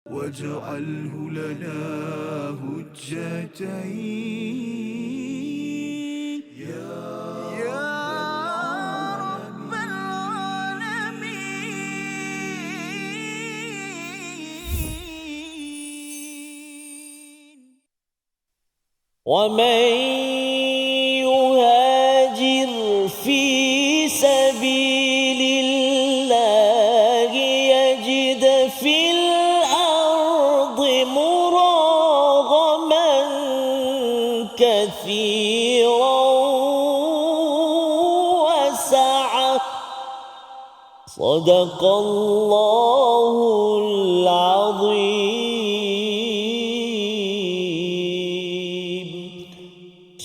واجعله لنا هجتين يا رب العالمين. ومن يهاجر في سبيل الله يجد في الأرض مراغما كثيرا وسعة صدق الله العظيم.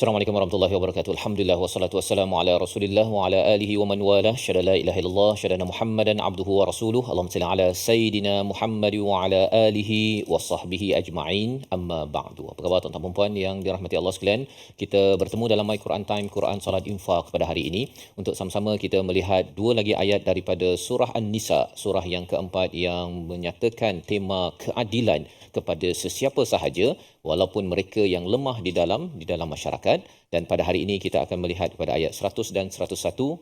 Assalamualaikum warahmatullahi wabarakatuh. Alhamdulillah wassalatu wassalamu ala Rasulillah wa ala alihi wa man walah. Syada la ilaha illallah, syada Muhammadan abduhu wa rasuluh. Allahumma salli ala sayidina Muhammad wa ala alihi wa sahbihi ajma'in. Amma ba'du. Apa khabar tuan-tuan dan puan yang dirahmati Allah sekalian? Kita bertemu dalam My Quran Time, Quran Salat Infak pada hari ini untuk sama-sama kita melihat dua lagi ayat daripada surah An-Nisa, surah yang keempat yang menyatakan tema keadilan kepada sesiapa sahaja walaupun mereka yang lemah di dalam masyarakat. Dan pada hari ini kita akan melihat kepada ayat 100 dan 101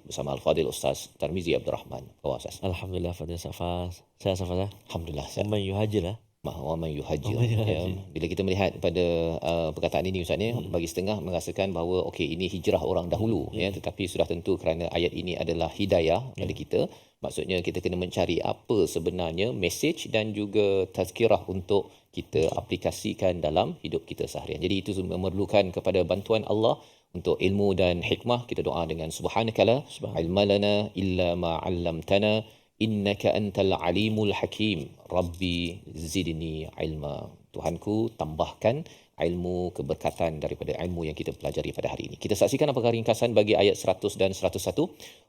bersama Al-Fadil Ustaz Tarmizi Abdul Rahman. Ustaz. Alhamdulillah Fadil Safas. Saya Safas. Alhamdulillah. Man yuhajir lah. Wa man yuhajir. Ya, bila kita melihat pada perkataan ini Ustaz ni, bagi setengah merasakan bahawa okey, ini hijrah orang dahulu ya, tetapi sudah tentu kerana ayat ini adalah hidayah pada kita. Maksudnya kita kena mencari apa sebenarnya mesej dan juga tazkirah untuk kita aplikasikan dalam hidup kita seharian. Jadi itu memerlukan kepada bantuan Allah untuk ilmu dan hikmah. Kita doa dengan subhanakala ilmalana illa ma 'allamtana innaka antal alimul hakim. Rabbi zidni ilma. Tuhanku, tambahkan ilmu, keberkatan daripada ilmu yang kita pelajari pada hari ini. Kita saksikan apakah ringkasan bagi ayat 100 dan 101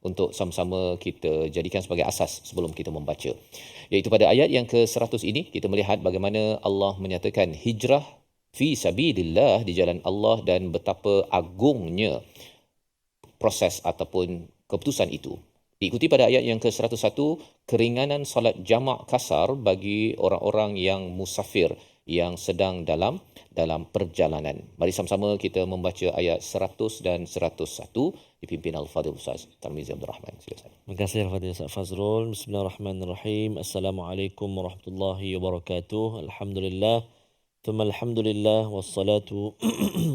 untuk sama-sama kita jadikan sebagai asas sebelum kita membaca. Iaitu pada ayat yang ke-100 ini kita melihat bagaimana Allah menyatakan hijrah fi sabilillah, di jalan Allah, dan betapa agungnya proses ataupun keputusan itu. Diikuti pada ayat yang ke-101 keringanan solat jamak kasar bagi orang-orang yang musafir, yang sedang dalam perjalanan. Mari sama-sama kita membaca ayat 100 dan 101 dipimpin Al-Fadhil Ustaz Tarmizi Abdul Rahman. Silakan. Terima kasih Al-Fadhil Ustaz Fazrul. Bismillahirrahmanirrahim. Assalamualaikum warahmatullahi wabarakatuh. Alhamdulillah. Thumma alhamdulillah wassalatu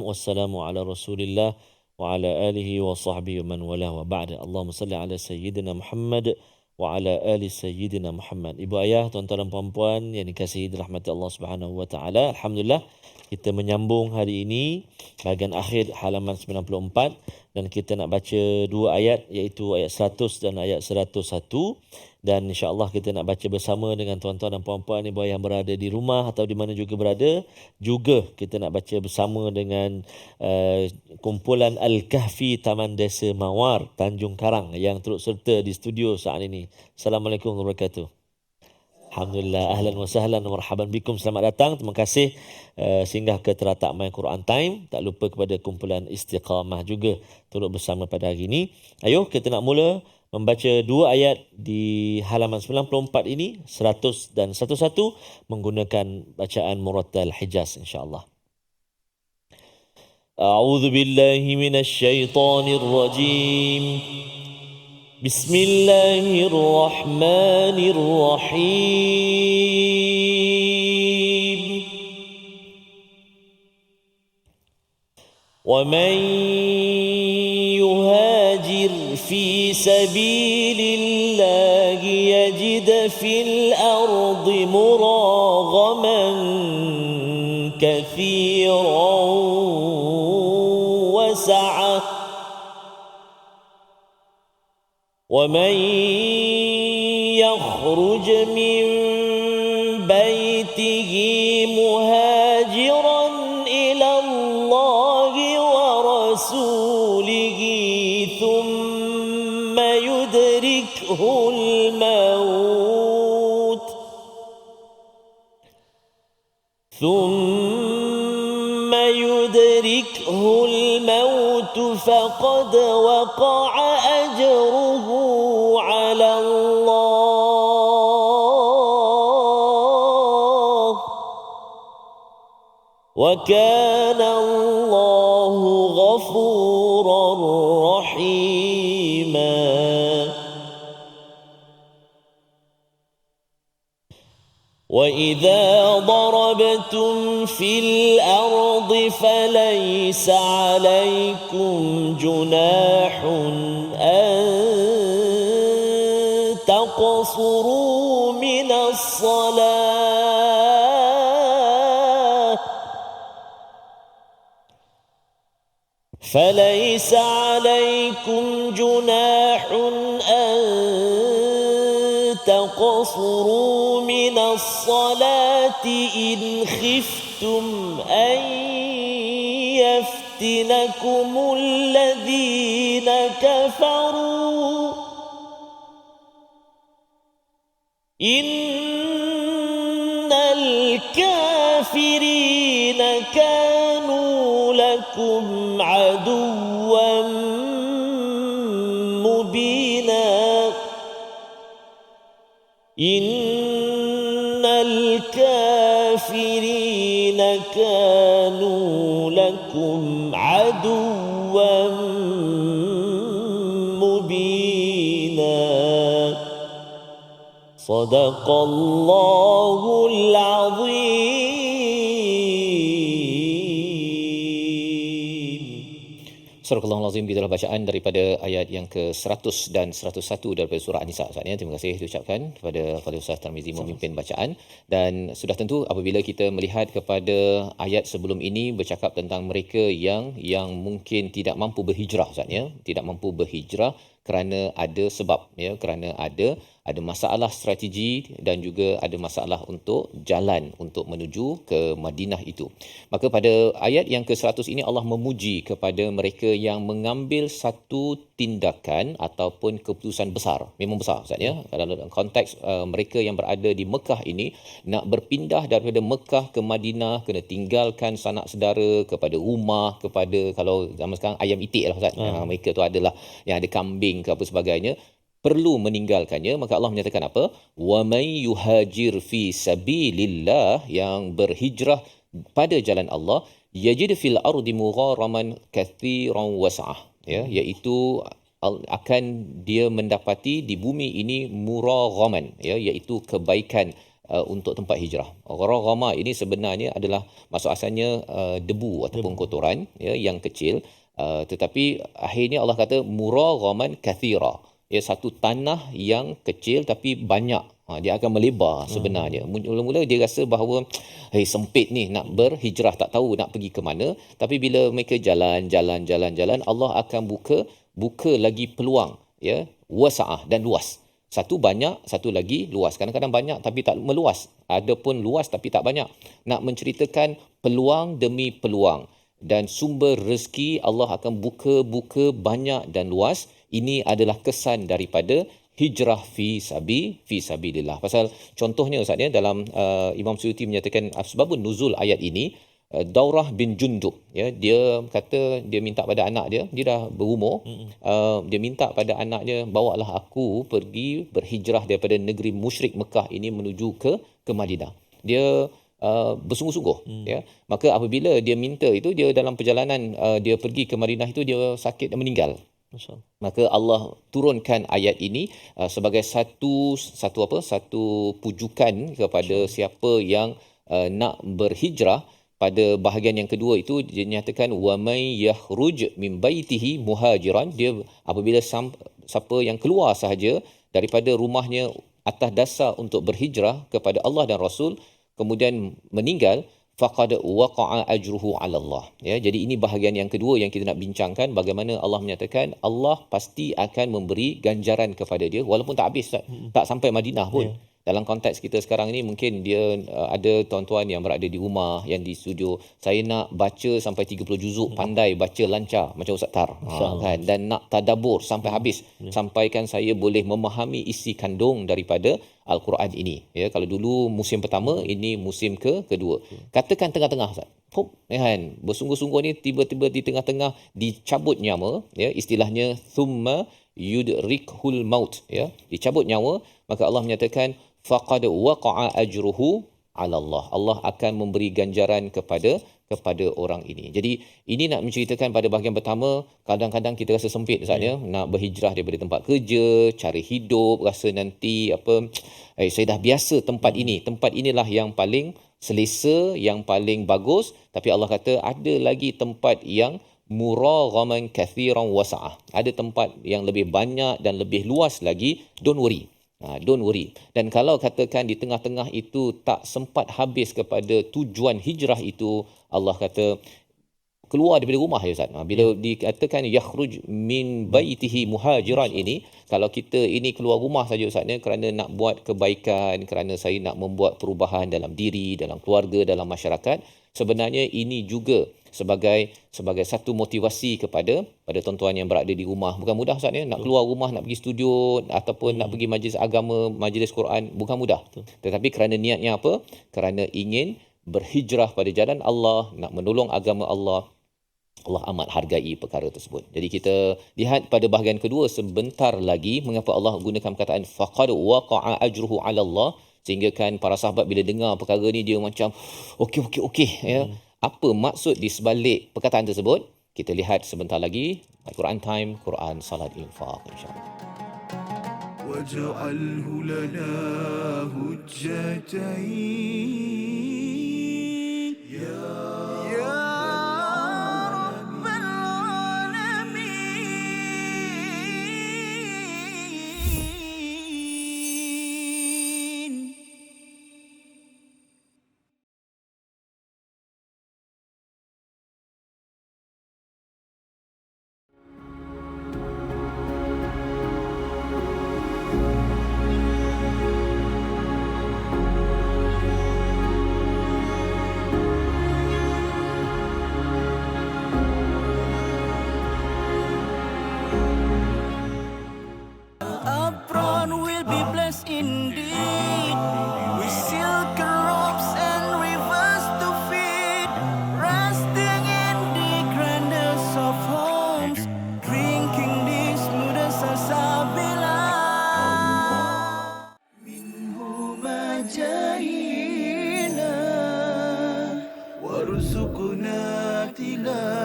wassalamu ala Rasulillah wa ala alihi wa sahbihi wa man wala wa ba'da. Allahumma salli ala sayyidina Muhammad wa ala ali sayyidina Muhammad. Ibu ayah, tuan-tuan dan puan-puan yang dikasihi dirahmati Allah Subhanahu wa taala, alhamdulillah kita menyambung hari ini bahagian akhir halaman 94 dan kita nak baca dua ayat, iaitu ayat 100 dan ayat 101, dan insya-Allah kita nak baca bersama dengan tuan-tuan dan puan-puan ibu ayah yang berada di rumah atau di mana juga berada. Juga kita nak baca bersama dengan kumpulan Al-Kahfi Taman Desa Mawar Tanjung Karang yang turut serta di studio saat ini. Assalamualaikum warahmatullahi wabarakatuh. Alhamdulillah, ahlan wa sahlan wa marhaban bikum. Selamat datang. Terima kasih singgah ke teratak My Quran Time. Tak lupa kepada kumpulan Istiqamah juga turut bersama pada hari ini. Ayo kita nak mula membaca dua ayat di halaman 94 ini, 100 dan 101, menggunakan bacaan murattal Hijaz insya-Allah. A'udzu billahi minasy syaithanir rajim. Bismillahirrahmanirrahim. ومن يهاجر في سبيل الله يجد في الأرض مراغما كثيرا وسعة ومن يخرج من بيته مهاجرا إلى الله ورسوله ثم يدركه الموت فقد وقع أجره على الله وكان الله غفورا رحيما. وإذا ضربتم في الأرض فليس عليكم جناح أن تقصروا من الصلاة فليس عليكم جناح أن تقصروا من الصلاة إن خفتم أن يفتنكم الذين كفروا إن الكافرين كانوا لكم عدوا مبينا. إن الكافرين كانوا لكم عدوا مبينا. صدق الله العظيم. Surah Al-Azim, itulah bacaan daripada ayat yang ke-100 dan 101 daripada surah An-Nisa. Ustaz, terima kasih diucapkan kepada Ustaz Tarmizi memimpin bacaan. Dan sudah tentu apabila kita melihat kepada ayat sebelum ini bercakap tentang mereka yang mungkin tidak mampu berhijrah, Ustaz, ya, tidak mampu berhijrah kerana ada sebab, ya, kerana ada masalah strategi dan juga ada masalah untuk jalan untuk menuju ke Madinah itu. Maka pada ayat yang ke-100 ini Allah memuji kepada mereka yang mengambil satu tindakan ataupun keputusan besar. Memang besar, Ustaz, ya. Dalam konteks mereka yang berada di Mekah ini nak berpindah daripada Mekah ke Madinah, kena tinggalkan sanak saudara, kepada rumah, kepada kalau zaman sekarang ayam itik lah, Ustaz. Mereka tu adalah yang ada kambing ke apa sebagainya, perlu meninggalkannya. Maka Allah menyatakan apa? Wa may yuhajir fi sabilillah, yang berhijrah pada jalan Allah, yajid fil ardi mugharaman kathiran was'ah, ya, iaitu akan dia mendapati di bumi ini muraghaman, ya, iaitu kebaikan untuk tempat hijrah. Gharama ini sebenarnya adalah maksud asalnya debu ataupun kotoran, ya, yang kecil, tetapi akhirnya Allah kata muraghaman kathira, ya, satu tanah yang kecil tapi banyak. Dia akan melebar sebenarnya. Mula-mula dia rasa bahawa sempit ni nak berhijrah, tak tahu nak pergi ke mana. Tapi bila mereka jalan, Allah akan buka lagi peluang, ya, wasa'ah, dan luas. Satu banyak, satu lagi luas. Kadang-kadang banyak tapi tak meluas. Ada pun luas tapi tak banyak. Nak menceritakan peluang demi peluang. Dan sumber rezeki Allah akan buka banyak dan luas. Ini adalah kesan daripada hijrah fi sabilillah. Pasal contohnya, Ustaz, ya, dalam Imam Suyuti menyatakan asbabun nuzul ayat ini, Daurah bin Jundub, ya, dia kata dia minta pada anak dia dah berumur, dia minta pada anak dia, bawalah aku pergi berhijrah daripada negeri musyrik Mekah ini menuju ke Madinah. Dia bersungguh-sungguh, ya. Maka apabila dia minta itu, dia dalam perjalanan dia pergi ke Madinah itu, dia sakit dan meninggal. Maka Allah turunkan ayat ini sebagai satu pujukan kepada siapa yang nak berhijrah. Pada bahagian yang kedua itu dia nyatakan wa may yakhruj min baitihi muhajiran, dia apabila siapa yang keluar sahaja daripada rumahnya atas dasar untuk berhijrah kepada Allah dan Rasul, kemudian meninggal, faqad waqa'a ajruhu 'ala Allah. Ya, jadi ini bahagian yang kedua yang kita nak bincangkan, bagaimana Allah menyatakan Allah pasti akan memberi ganjaran kepada dia walaupun tak habis, tak sampai Madinah pun. Yeah. Dalam konteks kita sekarang ni, mungkin dia ada tuan-tuan yang berada di rumah, yang di studio, saya nak baca sampai 30 juzuk, pandai baca lancar macam Ustaz Tar, kan, dan nak tadabbur sampai habis, sampaikan saya boleh memahami isi kandung daripada Al-Quran ini. Ya, kalau dulu musim pertama, ini musim kedua. Katakan tengah-tengah, Ustaz, kan, bersungguh-sungguh ni tiba-tiba di tengah-tengah dicabut nyawa, ya, istilahnya thumma yudrikhul maut, ya, dicabut nyawa, maka Allah menyatakan faqad waqa'a ajruhu 'ala Allah. Allah akan memberi ganjaran kepada orang ini. Jadi ini nak menceritakan pada bahagian pertama, kadang-kadang kita rasa sempit Ustaz ya, nak berhijrah daripada tempat kerja, cara hidup, rasa nanti saya dah biasa tempat ini. Tempat inilah yang paling selesa, yang paling bagus, tapi Allah kata ada lagi tempat yang muraghaman kathiran wasa'ah. Ada tempat yang lebih banyak dan lebih luas lagi, don't worry. Don't worry. Dan kalau katakan di tengah-tengah itu tak sempat habis kepada tujuan hijrah itu, Allah kata keluar daripada rumah ya Ustaz. Bila dikatakan yakhruj min baitihi muhajiran ini, kalau kita ini keluar rumah saja Ustaz ya, kerana nak buat kebaikan, kerana saya nak membuat perubahan dalam diri, dalam keluarga, dalam masyarakat, sebenarnya ini juga sebagai satu motivasi kepada tuan-tuan yang berada di rumah. Bukan mudah Ustaz ya, nak keluar rumah, nak pergi studio ataupun nak pergi majlis agama, majlis Quran, bukan mudah. Tetapi kerana niatnya apa? Kerana ingin berhijrah pada jalan Allah, nak menolong agama Allah, Allah amat hargai perkara tersebut. Jadi kita lihat pada bahagian kedua sebentar lagi, mengapa Allah gunakan perkataan faqad waqa'a ajruhu 'ala Allah, sehingga kan para sahabat bila dengar perkara ni dia macam okey ya. Apa maksud di sebalik perkataan tersebut? Kita lihat sebentar lagi. Quran Time, Quran Salat Infaq, insya-Allah. واجعله لنا هجتين يا رب العالمين. Upfront will be blessed indeed, with silk robes and rivers to feed, resting in the grandest of homes, drinking the smoothest salsabila. Minhu majahina warzuqna tilawatahu.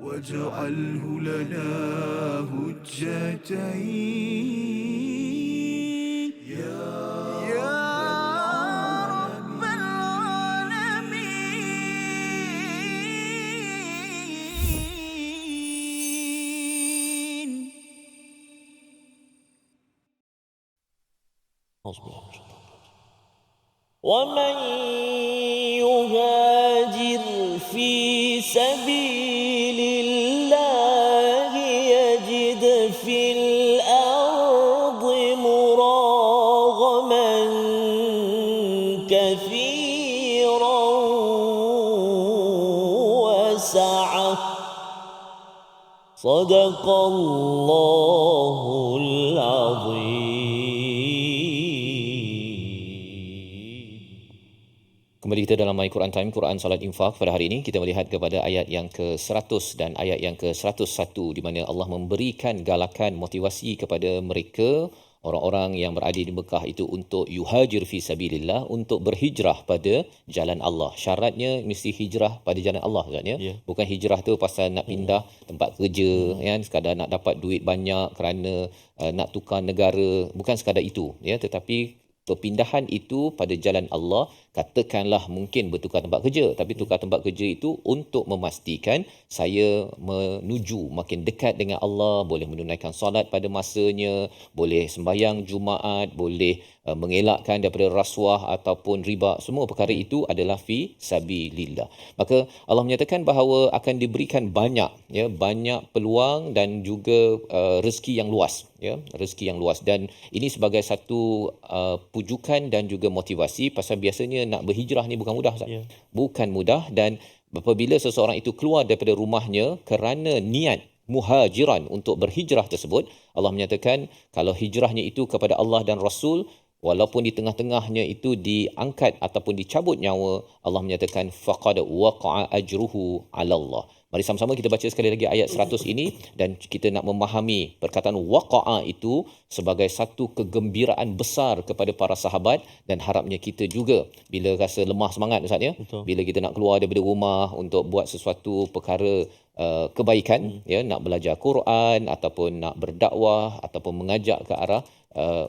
واجعله لنا هجتين يا رب العالمين. ومن يهاجر في سبيل الله يجد في الأرض مراغما كثيرا وسعة. صدق الله العظيم. Kembali kita dalam My Quran Time, Quran Salat Infaq. Pada hari ini kita melihat kepada ayat yang ke-100 dan ayat yang ke-101, di mana Allah memberikan galakan motivasi kepada mereka orang-orang yang berada di Mekah itu untuk yuhajir fi sabilillah, untuk berhijrah pada jalan Allah. Syaratnya mesti hijrah pada jalan Allah Ustaz ya. Ya. Bukan hijrah tu pasal nak pindah tempat kerja kan, sekadar nak dapat duit banyak kerana nak tukar negara, bukan sekadar itu ya, tetapi perpindahan itu pada jalan Allah, katakanlah mungkin bertukar tempat kerja, tapi tukar tempat kerja itu untuk memastikan saya menuju makin dekat dengan Allah, boleh menunaikan solat pada masanya, boleh sembahyang Jumaat, boleh mengelakkan daripada rasuah ataupun riba. Semua perkara itu adalah fi sabilillah. Maka Allah menyatakan bahawa akan diberikan banyak peluang dan juga rezeki yang luas ya, rezeki yang luas. Dan ini sebagai satu pujukan dan juga motivasi, pasal biasanya nak berhijrah ni bukan mudah Ustaz. Bukan mudah, dan apabila seseorang itu keluar daripada rumahnya kerana niat muhajiran untuk berhijrah tersebut, Allah menyatakan kalau hijrahnya itu kepada Allah dan Rasul, walaupun di tengah-tengahnya itu diangkat ataupun dicabut nyawa, Allah menyatakan faqad waqa'a ajruhu 'ala Allah. Mari sama-sama kita baca sekali lagi ayat 100 ini, dan kita nak memahami perkataan waqa'a itu sebagai satu kegembiraan besar kepada para sahabat, dan harapnya kita juga bila rasa lemah semangat Ustaz ya, bila kita nak keluar daripada rumah untuk buat sesuatu perkara kebaikan ya, nak belajar Quran ataupun nak berdakwah ataupun mengajak ke arah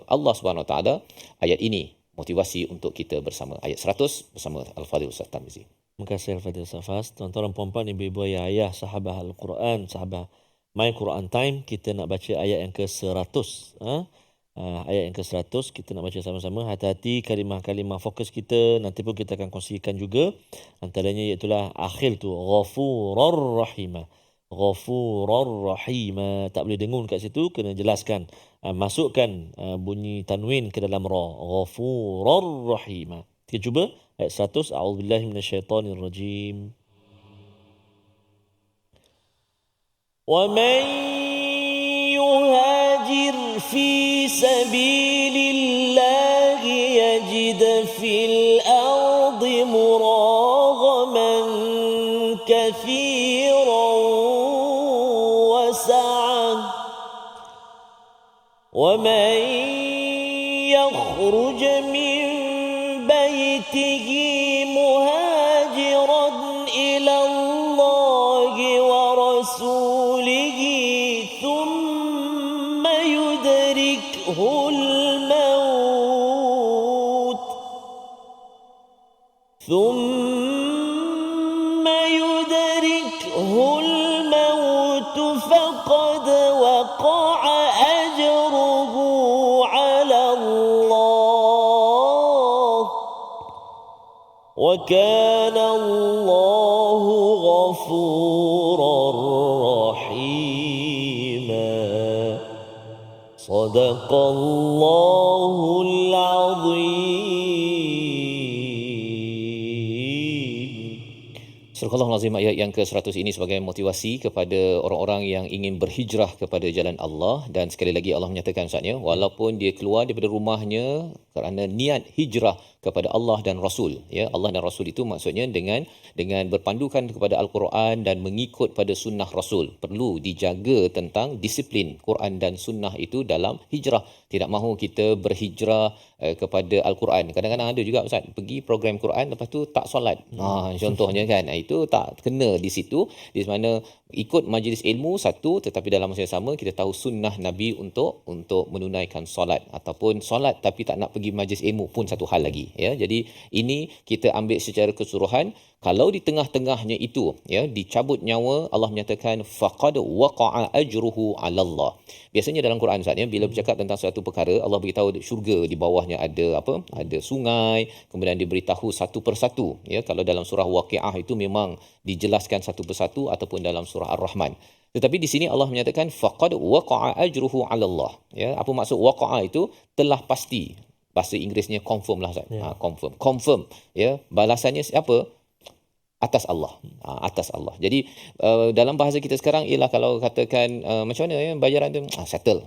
Allah Subhanahu Wa Taala, ayat ini motivasi untuk kita bersama. Ayat 100 bersama Al-Fadhil Ustaz Tarmizi. Terima kasih Al-Fadhil Safas. Tuan-tuan dan puan-puan, ibu-ibu, ayah, sahabat Al-Quran, sahabat My Quran Time, kita nak baca ayat yang ke-100. Ayat yang ke-100 kita nak baca sama-sama. Hati-hati kalimah-kalimah fokus kita, nanti pun kita akan kongsikan juga. Antaranya iaitulah akhir tu Ghafurar Rahimah. Ghafurar Rahimah. Tak boleh dengung kat situ, kena jelaskan. Masukkan bunyi tanwin ke dalam ra. Ghafurar Rahimah. Kita cuba ayat 100. A'udzubillahi minasyaitonirrajim. Wa man yuhajir fi sabilillahi yajid fil ardi muraghaman kathiran wa sa'an wa man yakhruj min baytihi muhajiran ila Allah wa rasulihi thumma yudrikhu al-maut faqad waqa'a ajruhu 'ala Allah wa kana Allahu ghafurar rahima. Sadaqallahul azim. Surah Al-Azim ayat yang ke-100 ini sebagai motivasi kepada orang-orang yang ingin berhijrah kepada jalan Allah. Dan sekali lagi Allah menyatakan Ustaz ya, walaupun dia keluar daripada rumahnya kerana niat hijrah kepada Allah dan Rasul ya, Allah dan Rasul itu maksudnya dengan berpandukan kepada Al-Quran dan mengikut pada sunnah Rasul. Perlu dijaga tentang disiplin Quran dan sunnah itu dalam hijrah. Tidak mahu kita berhijrah kepada Al-Quran. Kadang-kadang ada juga Ustaz pergi program Quran lepas tu tak solat. Contohnya kan, itu tak kena di situ. Di mana ikut majlis ilmu satu, tetapi dalam masa yang sama kita tahu sunnah Nabi untuk menunaikan solat, ataupun solat tapi tak nak pergi majlis ilmu pun satu hal lagi ya. Jadi ini kita ambil secara keseluruhan. Kalau di tengah-tengahnya itu ya dicabut nyawa, Allah menyatakan faqad waqa'a ajruhu 'ala Allah. Biasanya dalam Quran Ustaz ya, bila bercakap tentang suatu perkara, Allah beritahu syurga di bawahnya ada apa? Ada sungai, kemudian diberitahu satu persatu ya. Kalau dalam surah Waqiah itu memang dijelaskan satu persatu, ataupun dalam surah Ar-Rahman. Tetapi di sini Allah menyatakan faqad waqa'a ajruhu 'ala Allah ya. Apa maksud waqa'a itu? Telah pasti. Bahasa Inggerisnya confirm lah Ustaz. Confirm ya. Balasannya siapa? Atas Allah. Atas Allah. Jadi dalam bahasa kita sekarang ialah kalau katakan macam mana ya bayaran tu settle.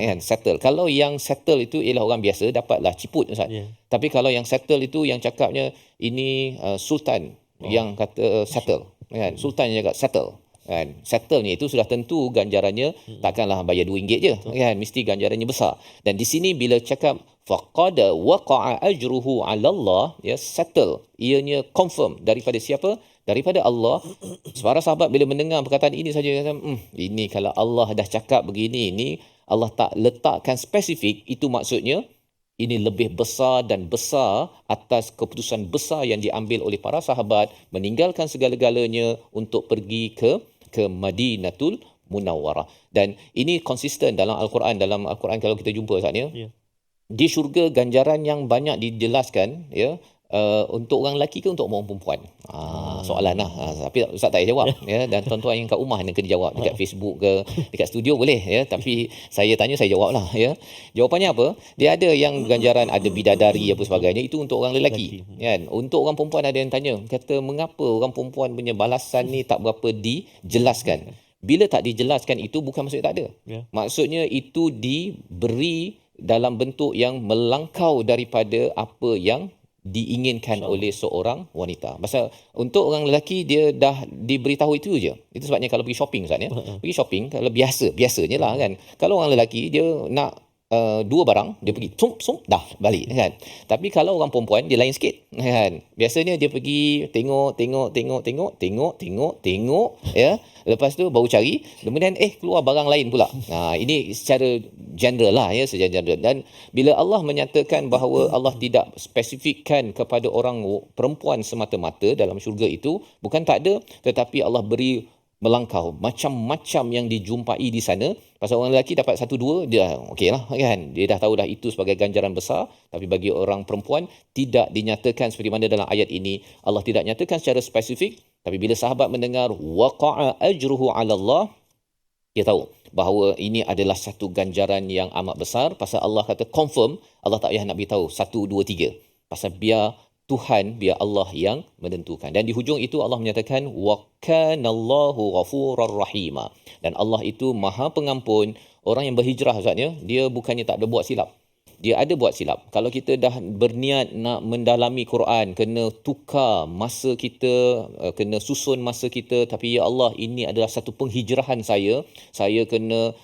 Kan settle. Kalau yang settle itu ialah orang biasa dapatlah ciput Ustaz. Tapi kalau yang settle itu yang cakapnya ini sultan yang kata settle kan. Sultan yang cakap settle. kan. Settle ni itu sudah tentu ganjarannya takkanlah bayar RM2 je kan, mesti ganjarannya besar. Dan di sini bila cakap faqad waqa'a ajruhu 'ala Allah, ya, settle, ianya confirm daripada siapa? Daripada Allah. Para sahabat bila mendengar perkataan ini saja kata, ini kalau Allah dah cakap begini, ini Allah tak letakkan spesifik, itu maksudnya ini lebih besar dan besar atas keputusan besar yang diambil oleh para sahabat meninggalkan segala-galanya untuk pergi ke Madinatul Munawwarah. Dan ini konsisten dalam Al-Quran. Dalam Al-Quran kalau kita jumpa saatnya, di syurga ganjaran yang banyak dijelaskan, ya, untuk orang lelaki ke untuk orang perempuan? Soalan lah. Tapi Ustaz tak payah jawab. Ya, dan tuan-tuan yang kat rumah nak kena jawab dekat Facebook ke dekat studio boleh, ya. Tapi saya tanya, saya jawab lah, ya. Jawapannya apa? Dia ada yang ganjaran, ada bidadari apa sebagainya, itu untuk orang lelaki, kan. Untuk orang perempuan ada yang tanya, kata mengapa orang perempuan punya balasan ni tak berapa dijelaskan? Bila tak dijelaskan itu bukan maksudnya tak ada. Maksudnya itu diberi dalam bentuk yang melangkau daripada apa yang diinginkan oleh seorang wanita. Pasal untuk orang lelaki dia dah diberitahu itu je. Itu sebabnya kalau pergi shopping Ustaz, ya. Pergi shopping kalau biasanya lah kan. Kalau orang lelaki dia nak dua barang, dia pergi dah balik kan. Tapi kalau orang perempuan dia lain sikit kan. Biasanya dia pergi tengok, ya. Lepas tu baru cari, kemudian keluar barang lain pula. Ini secara general lah, ya, secara general. Dan bila Allah menyatakan bahawa Allah tidak spesifikkan kepada orang perempuan semata-mata dalam syurga itu, bukan tak ada, tetapi Allah beri melangkau macam-macam yang dijumpai di sana. Pasal orang lelaki dapat satu dua dia okey lah kan, dia dah tahu dah itu sebagai ganjaran besar. Tapi bagi orang perempuan tidak dinyatakan seperti mana dalam ayat ini. Allah tidak nyatakan secara spesifik, tapi bila sahabat mendengar waqa'a ajruhu 'ala Allah, dia tahu bahawa ini adalah satu ganjaran yang amat besar. Pasal Allah kata confirm, Allah tak payah nak beritahu 1 2 3. Pasal biar Allah yang menentukan. Dan di hujung itu Allah menyatakan wa kanallahu ghafurar rahima. Dan Allah itu Maha Pengampun. Orang yang berhijrah Ustaznya, dia bukannya tak ada buat silap. Dia ada buat silap. Kalau kita dah berniat nak mendalami Quran, kena tukar masa kita, kena susun masa kita, tapi ya Allah, ini adalah satu penghijrahan saya. Saya kena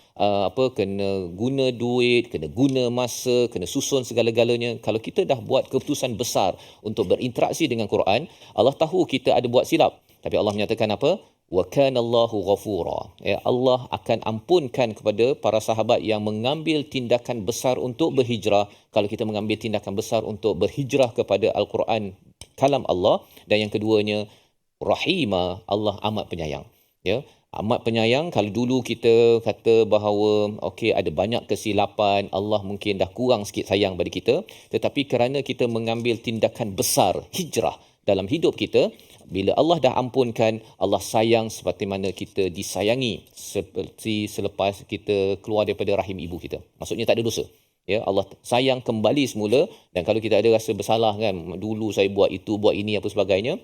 kena guna duit, kena guna masa, kena susun segala-galanya. Kalau kita dah buat keputusan besar untuk berinteraksi dengan Quran, Allah tahu kita ada buat silap. Tapi Allah menyatakan apa? Wa kanallahu ghafura. Ya, Allah akan ampunkan kepada para sahabat yang mengambil tindakan besar untuk berhijrah. Kalau kita mengambil tindakan besar untuk berhijrah kepada Al-Quran, kalam Allah. Dan yang keduanya, rahima, Allah amat penyayang. Ya, amat penyayang. Kalau dulu kita kata bahawa ada banyak kesilapan, Allah mungkin dah kurang sikit sayang pada kita, tetapi kerana kita mengambil tindakan besar hijrah dalam hidup kita, bila Allah dah ampunkan, Allah sayang seperti mana kita disayangi seperti selepas kita keluar daripada rahim ibu kita. Maksudnya tak ada dosa. Ya, Allah sayang kembali semula. Dan kalau kita ada rasa bersalah kan, dulu saya buat itu, buat ini apa sebagainya,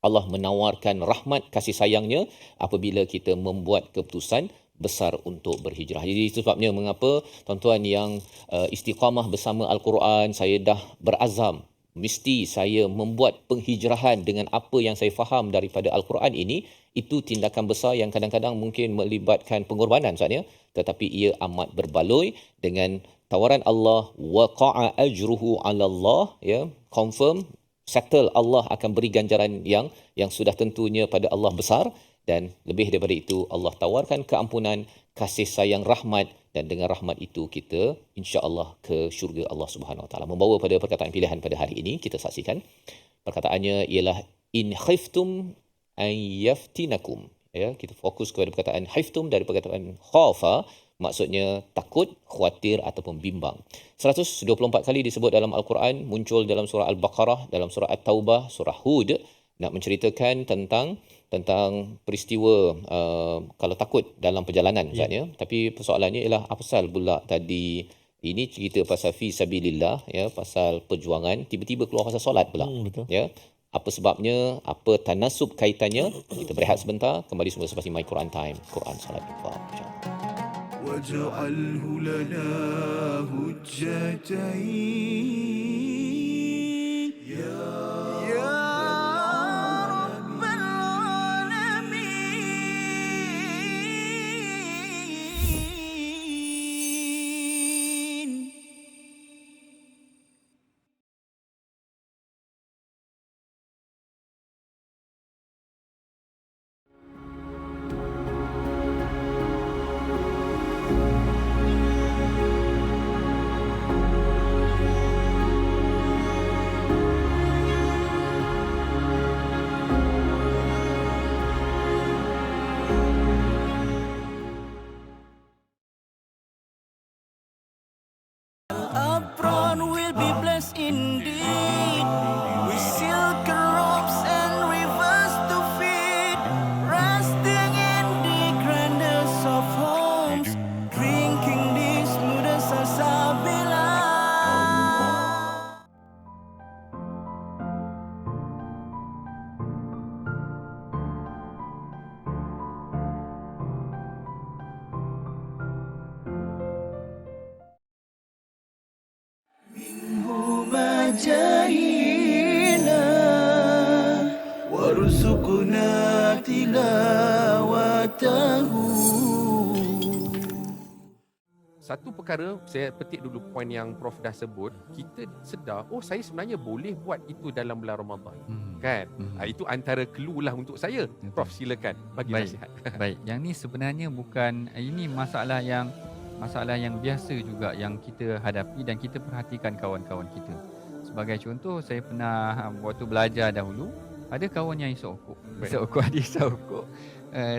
Allah menawarkan rahmat kasih sayangnya apabila kita membuat keputusan besar untuk berhijrah. Jadi itu sebabnya mengapa tuan-tuan yang istiqamah bersama Al-Quran, saya dah berazam mesti saya membuat penghijrahan dengan apa yang saya faham daripada Al-Quran ini. Itu tindakan besar yang kadang-kadang mungkin melibatkan pengorbanan Ustaz, tetapi ia amat berbaloi dengan tawaran Allah, waqa'a ajruhu 'ala Allah, ya, confirm, settle, Allah akan beri ganjaran yang sudah tentunya pada Allah besar. Dan lebih daripada itu, Allah tawarkan keampunan, kasih sayang, rahmat. Dan dengan rahmat itu kita insya-Allah ke syurga Allah Subhanahu Wa Taala. Membawa pada perkataan pilihan pada hari ini, kita saksikan perkataannya ialah in khiftum an yaftinakum. Ya, kita fokus kepada perkataan khiftum dari perkataan khafa, maksudnya takut, khawatir ataupun bimbang. 124 kali disebut dalam Al-Quran, muncul dalam surah Al-Baqarah, dalam surah At-Taubah, surah Hud, nak menceritakan tentang peristiwa kalau takut dalam perjalanan Ustaz, Tapi persoalannya ialah apa pasal pula tadi ini cerita pasal fi sabilillah, ya, pasal perjuangan, tiba-tiba keluar pasal solat pula. Betul. Ya. Apa sebabnya, apa tanasub kaitannya? Kita berehat sebentar, kembali semula selepas My Quran Time, Quran Salat Duha. واجعله لنا هجتين يا رب العالمين indeed. We silk ropes and rivers to feed, resting in the grandest of homes, drinking the smoothest salsabila. مجاهينا وارزقنا تلاوته. Satu perkara, saya petik dulu poin yang Prof dah sebut, kita sedar, oh saya sebenarnya boleh buat itu dalam bulan Ramadan. Kan? Itu antara clue lah untuk saya. Betul. Prof silakan bagi Baik. nasihat. Baik, yang ni sebenarnya bukan, ini masalah yang biasa juga yang kita hadapi dan kita perhatikan kawan-kawan kita. Sebagai contoh, saya pernah waktu belajar dahulu, ada kawan yang isap rokok. Dia isap rokok.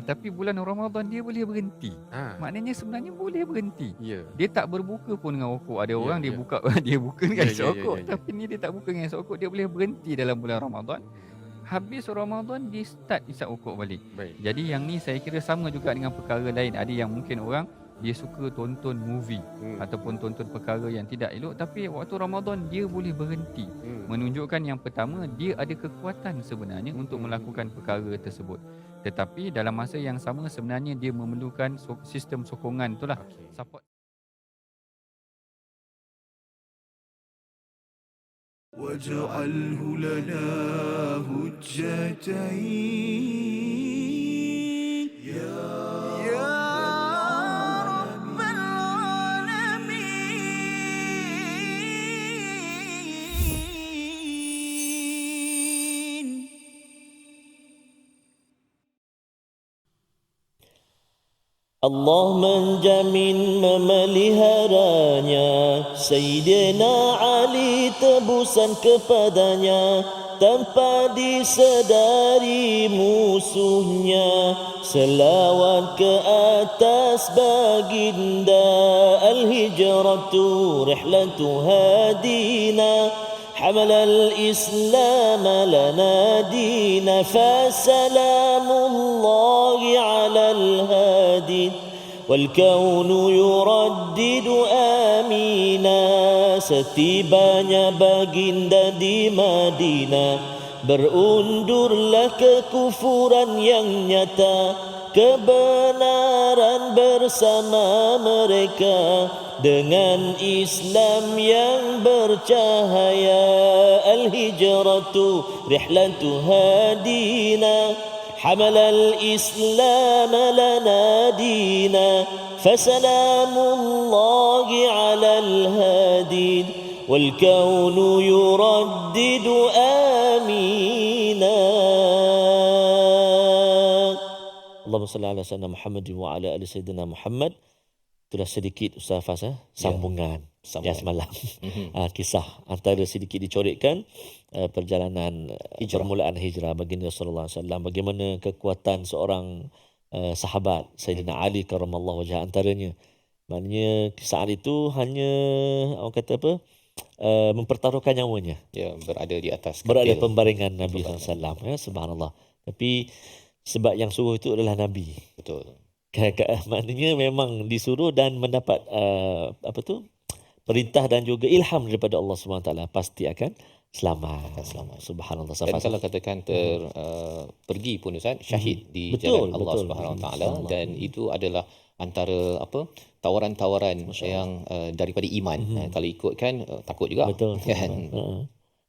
Tapi bulan Ramadan dia boleh berhenti. Maknanya sebenarnya boleh berhenti. Ya. Dia tak berbuka pun dengan rokok. Ada orang dia ya. buka dia buka dengan Ya, isap ya, rokok. ya. Tapi ni dia tak buka dengan isap rokok. Dia boleh berhenti dalam bulan Ramadan. Habis Ramadan dia start isap rokok balik. Baik. Jadi yang ni saya kira sama juga dengan perkara lain. Ada yang mungkin orang dia suka tonton movie ataupun tonton perkara yang tidak elok, tapi waktu Ramadan dia boleh berhenti. Menunjukkan yang pertama, dia ada kekuatan sebenarnya untuk melakukan perkara tersebut. Tetapi dalam masa yang sama sebenarnya dia memerlukan sistem sokongan itulah. Okey. Support. واجعله لنا هجتين يا رب العالمين. Allah menjamin memeliharanya, Sayyidina Ali tebusan kepadanya, tanpa disedari musuhnya. Selawat ke atas baginda, al-hijratu rihlatu hadina, حمل الإسلام لنا دينا. فسلام الله على الهادي والكون يردد آمينا. Setibanya baginda di Madinah, berundurlah kekufuran yang nyata, kebenaran bersama mereka dengan Islam yang bercahaya. Al-hijratu rihlatu hadina, حمل الإسلام لنا دينا. فسلام الله على الهادي والكون يردد آمينا. Allahumma salli ala sayyidina Muhammad wa ala ali sayyidina Muhammad. Itulah sedikit Ustaz Fas sambungan yang semalam. Kisah antara sedikit dicorekkan perjalanan permulaan hijrah baginda sallallahu alaihi wasallam, bagaimana kekuatan seorang sahabat Sayyidina Ali karramallahu wajhah antaranya. Maknanya saat itu hanya orang kata apa, mempertaruhkan nyawanya, Ya, berada di atas berada katil. pembaringan Nabi sallallahu alaihi wasallam, ya, subhanallah. Tapi sebab yang suruh itu adalah Nabi. Betul. Maknanya memang disuruh dan mendapat perintah dan juga ilham daripada Allah SWT, pasti akan selamat. Subhanallah. Dan kalau katakan pergi pun Ustaz, syahid di Betul, jalan Allah betul. Subhanahu Wa Taala, Allah. dan itu adalah antara tawaran-tawaran yang daripada iman. Kalau ikutkan takut juga. Betul. Kan?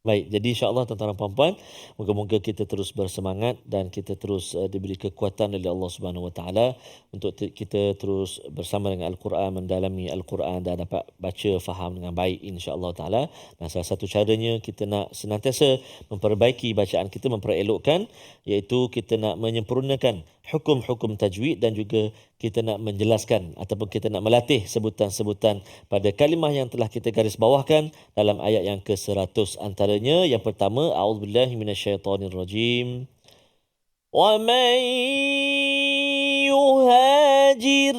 Baik, jadi insya-Allah tuan-tuan dan puan-puan, moga-moga kita terus bersemangat dan kita terus diberi kekuatan oleh Allah Subhanahu Wa Taala untuk kita terus bersama dengan Al-Quran, mendalami Al-Quran dan dapat baca, faham dengan baik insya-Allah taala. Dan salah satu caranya kita nak senantiasa memperbaiki bacaan kita, memperelokkan, iaitu kita nak menyempurnakan hukum-hukum tajwid dan juga kita nak menjelaskan ataupun kita nak melatih sebutan-sebutan pada kalimah yang telah kita garis bawahkan dalam ayat yang ke-100. Antaranya yang pertama, a'udzubillahi minasyaitonirrajim. Wa man yuhajir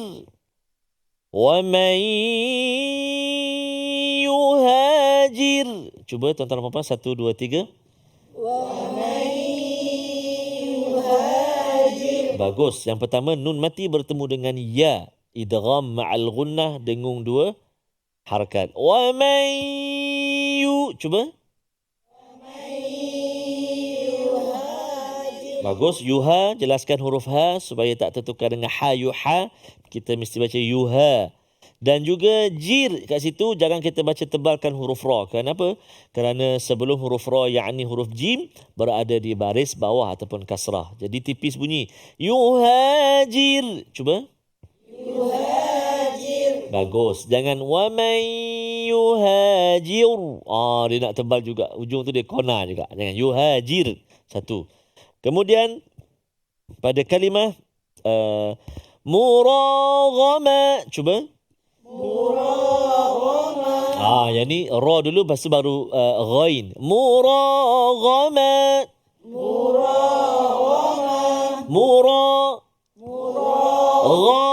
Cuba tuan-tuan dan puan-puan. 1, 2, 3. Bagus. Yang pertama, nun mati bertemu dengan ya. Idgham ma'al gunnah dengung 2 harakat. Wa man cuba. Bagus. Yuha, jelaskan huruf ha supaya tak tertukar dengan ha, yuha. Kita mesti baca yuha. Dan juga jir kat situ jangan kita baca tebalkan huruf ra. Kenapa? Kerana sebelum huruf ra yakni huruf jim berada di baris bawah ataupun kasrah. Jadi tipis bunyi. Yuhajir. Cuba. Yuhajir. Bagus. Jangan wa man yuhajir. Dia nak tebal juga. Ujung tu dia kona juga. Jangan yuhajir. Satu. Kemudian pada kalimah muraghama. Cuba. Muraghama. Yang ni ra dulu lepas tu baru ghain. Muraghama. Mura. Gha.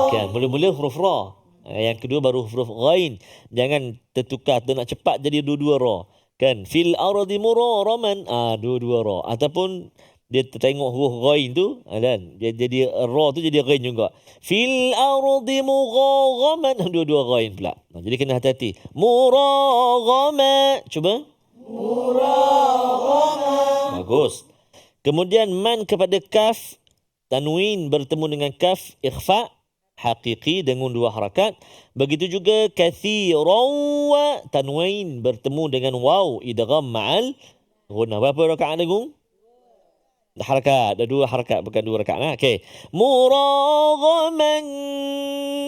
Okey, mula-mula huruf ra. Yang kedua baru huruf ghain. Jangan tertukar, tu nak cepat jadi dua-dua ra. Kan? Fil ardi muraraman. Dua-dua ra. Ataupun dia tengok huruf ghain tu dan dia jadi ra tu jadi ghain juga. Fil ardi mughaman. Dua-dua ghain pula. Jadi kena hati-hati. Muraghama. Cuba. Muraghama. Bagus. Kemudian man kepada kaf, tanwin bertemu dengan kaf, ikhfa hakiki dengan 2 harakat. Begitu juga kathiran wa, tanwin bertemu dengan waw, idgham ma'al gunnah. Berapa rakaat agung? Harakat. Ada 2 harakat, bukan 2 rakaat. Okey. Muraghaman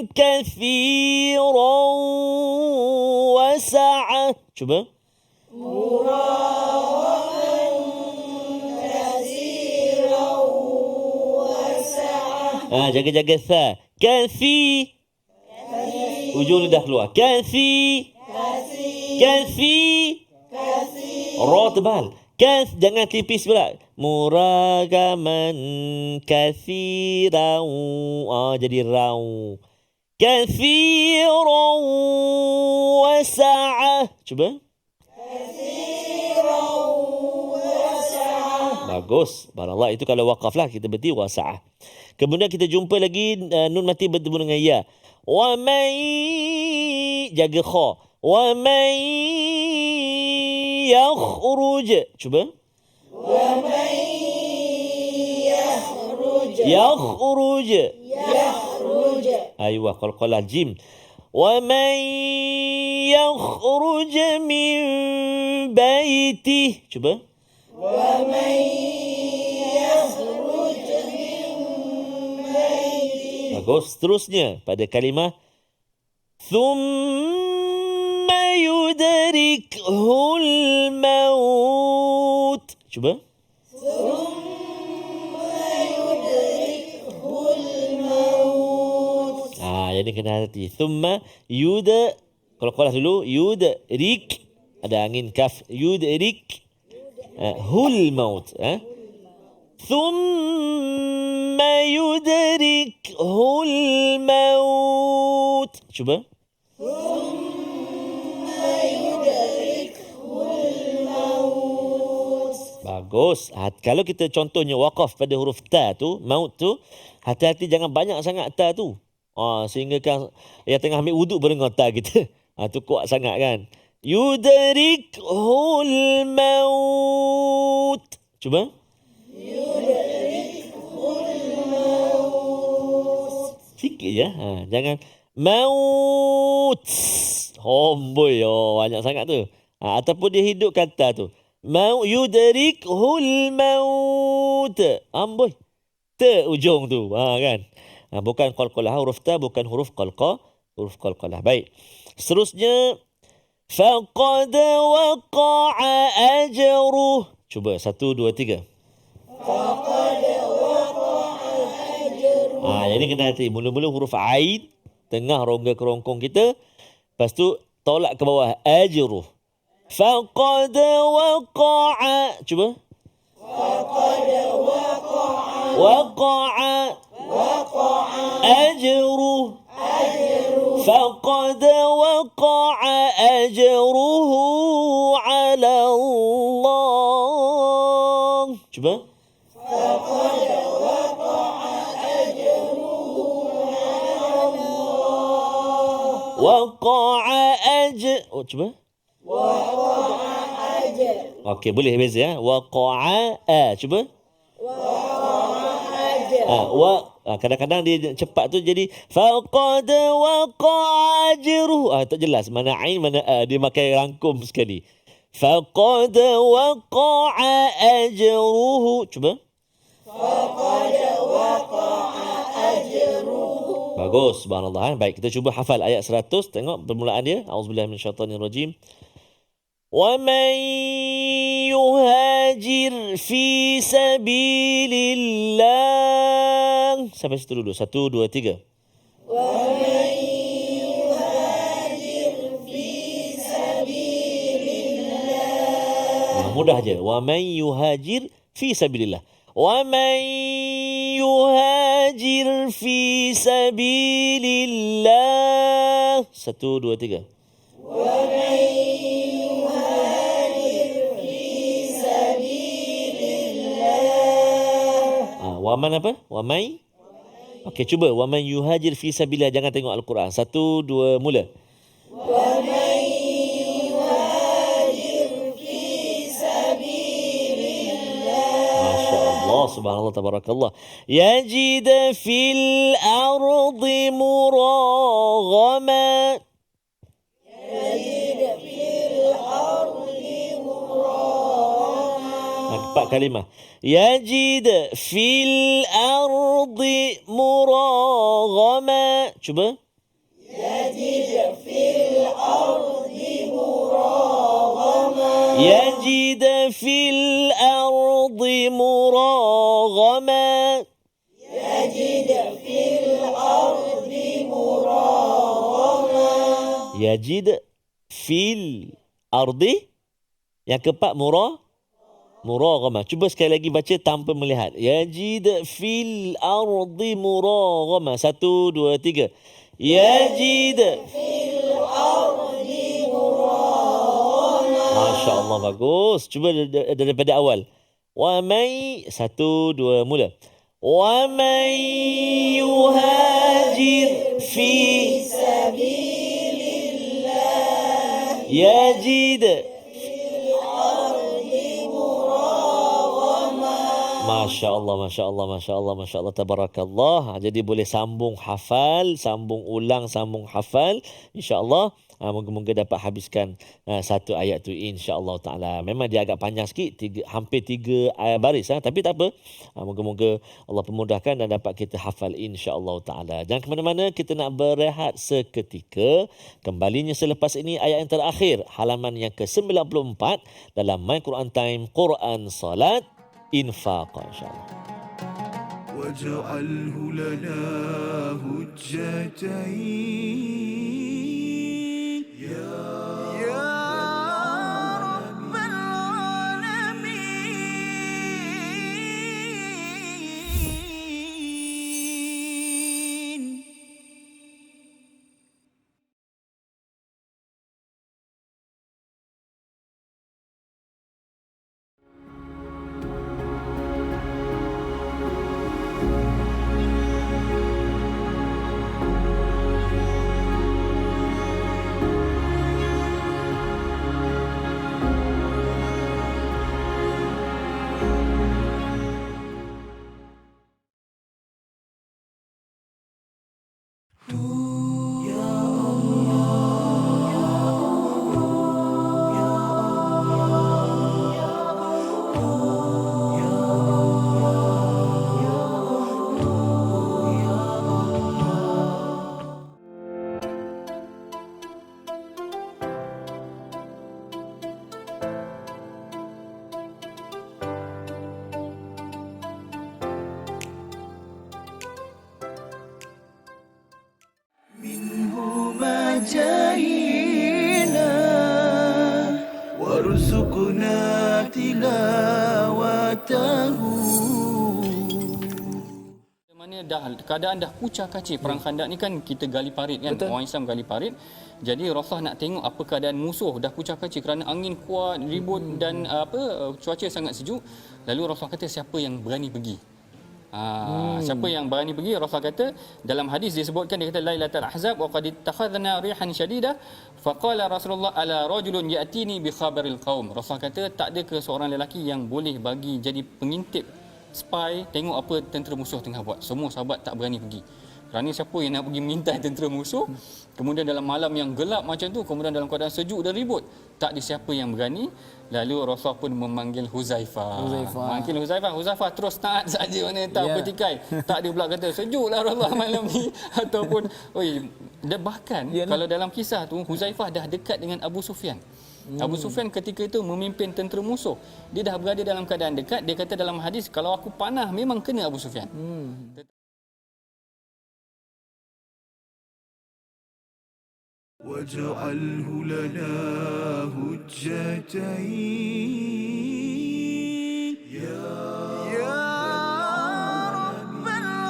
kathiran wa sa'ah. Cuba. Muraghaman kathiran wa sa'ah. Jaga-jaga sa. Kathi. Ujung lidah keluar. Kathi. Kathi. Ra tebal. Kath, jangan tipis pula. Muragaman kathiran. Jadi rau. Kathiran wasa'ah. Cuba. Kathiran wasa'ah. Bagus. Barakallah. Itu kalau waqaf lah. Kita berhenti wasa'ah. Kemudian kita jumpa lagi nun mati bertemu dengan ya. Wa man, jaga kha. Wa man yakhruj. Cuba. Wa man yakhruj. Yakhruj. Yakhruj. Aywa, qalqalah jim. Wa man yakhruj min baiti. Cuba. Wa man yakhruj min baiti. Bagus. Seterusnya pada kalimah thumma yudrikhul maut. Cuba. Thumma yudrikhul maut. Jadi kena hati. Thumma kalau dulu yudrik, ada angin kaf, yudrik hul maut. Thumma yudrikhul maut. Cuba. Bagus. Kalau kita contohnya waqaf pada huruf ta tu, maut tu, hati-hati jangan banyak sangat ta tu. Sehingga kan yang tengah ambil wuduk berdengar ta kita. Tu kuat sangat kan. Yudrikhul maut. Cuba. Yudrikhul maut. Sikit je. Jangan maut. Homboi. Banyak sangat tu. Ataupun dia hidupkan ta tu. Yudrikhul maut. Amboi. Ta ujung tu. Kan. Bukan qalqalah. Huruf ta bukan huruf qalqalah. Baik. Seterusnya. Faqad waqa'a ajruh. Cuba. 1, 2, 3. Faqad waqa'a ajruh. Jadi kena hati. Mula-mula huruf ain. Tengah rongga kerongkong kita. Lepas tu tolak ke bawah. Ajruh. Faqad waqa'a. Cuba. Faqad waqa'a. Waqa'a. Ajruh. فقد وقع أجره على الله. Cuba. وقع أجر. Oh, cuba. Okey, boleh beza ya. Waqa'a. Cuba. Kadang-kadang dia cepat tu jadi faqad waqa'a ajruhu. Tak jelas mana ain mana a, dia makai rangkum sekali. Faqad waqa'a ajruhu. Cuba. Bagus, subhanallah. Baik, kita cuba hafal ayat 100. Tengok permulaan dia. Auzubillahi minasyaitanirrajim. وَمَنْ يُهَاجِرْ فِي سَبِيلِ اللَّهِ. Sampai situ dulu. 1, 2, 3. وَمَنْ يُهَاجِرْ فِي سَبِيلِ اللَّهِ. Mudah je. وَمَنْ يُهَاجِرْ فِي سَبِيلِ اللَّهِ. وَمَنْ يُهَاجِرْ فِي سَبِيلِ اللَّهِ. 1, 2, 3. Waman apa? Wamai? Okey, cuba. Waman yuhajir fi sabilillah. Jangan tengok Al-Quran. 1, 2, mula. Waman yuhajir fi sabilillah. Masya Allah. Subhanallah. Tabarakallah. Yajid fil ardi muraghama. Yajid fil ardi muraghama. 4 kalimah. Yajid fil ardi muraghama. Cuba. Yajid fil ardi muraghama. Yajid fil ardi muraghama. Yajid fil ardi muraghama. Yajid fil ardi. Yang keempat muraghama. Cuba sekali lagi baca tanpa melihat. Yajid fil ardi muraghama. 1, 2, 3. Yajid fil ardi muraghama. Masya Allah, bagus. Cuba daripada awal. Wa may. 1, 2, mula. Wa may yuhajir fi sabilillah. Yajid. Masya Allah, Masya Allah, Masya Allah, Masya Allah, Tabarakallah. Jadi boleh sambung hafal, sambung ulang, sambung hafal. InsyaAllah, moga-moga dapat habiskan satu ayat tu, insyaAllah ta'ala. Memang dia agak panjang sikit, hampir 3 baris. Tapi tak apa. Moga-moga Allah pemudahkan dan dapat kita hafal, insyaAllah ta'ala. Jangan ke mana-mana, kita nak berehat seketika. Kembalinya selepas ini ayat yang terakhir, halaman yang ke-94 dalam My Quran Time, Quran Salat, infaq, insyaallah. واجعله لنا هجتين يا رب العالمين. جاهنا وارزقنا تلاوته. Mana keadaan dah kucar kacir. Perang Khandak ni kan kita gali parit kan. Betul. Orang Islam gali parit. Jadi Rasulullah nak tengok apa keadaan musuh dah kucar kacir kerana angin kuat, ribut dan cuaca sangat sejuk. Lalu Rasulullah kata siapa yang berani pergi? Siapa yang berani pergi? Rasulullah kata dalam hadis disebutkan, dia kata Lailatul Ahzab wa qad ittakhadna rihan shadidah faqala Rasulullah ala rajulun ya'tini bi khabaril qaum. Rasulullah kata tak ada ke seorang lelaki yang boleh bagi jadi pengintip, spy, tengok apa tentera musuh tengah buat. Semua sahabat tak berani pergi. Kerana siapa yang nak pergi mengintai tentera musuh, kemudian dalam malam yang gelap macam tu, kemudian dalam keadaan sejuk dan ribut, tak ada siapa yang berani. Lalu Rasulullah pun memanggil Huzaifah. Memanggil Huzaifah terus taat saja, mana tak bertikai. Tak ada pula kata sejuklah Rasulullah malam ni ataupun bahkan kalau dalam kisah tu Huzaifah dah dekat dengan Abu Sufyan. Abu Sufyan ketika itu memimpin tentera musuh. Dia dah berada dalam keadaan dekat. Dia kata dalam hadis, kalau aku panah memang kena Abu Sufyan. واجعله لنا هجتين يا رب العالمين.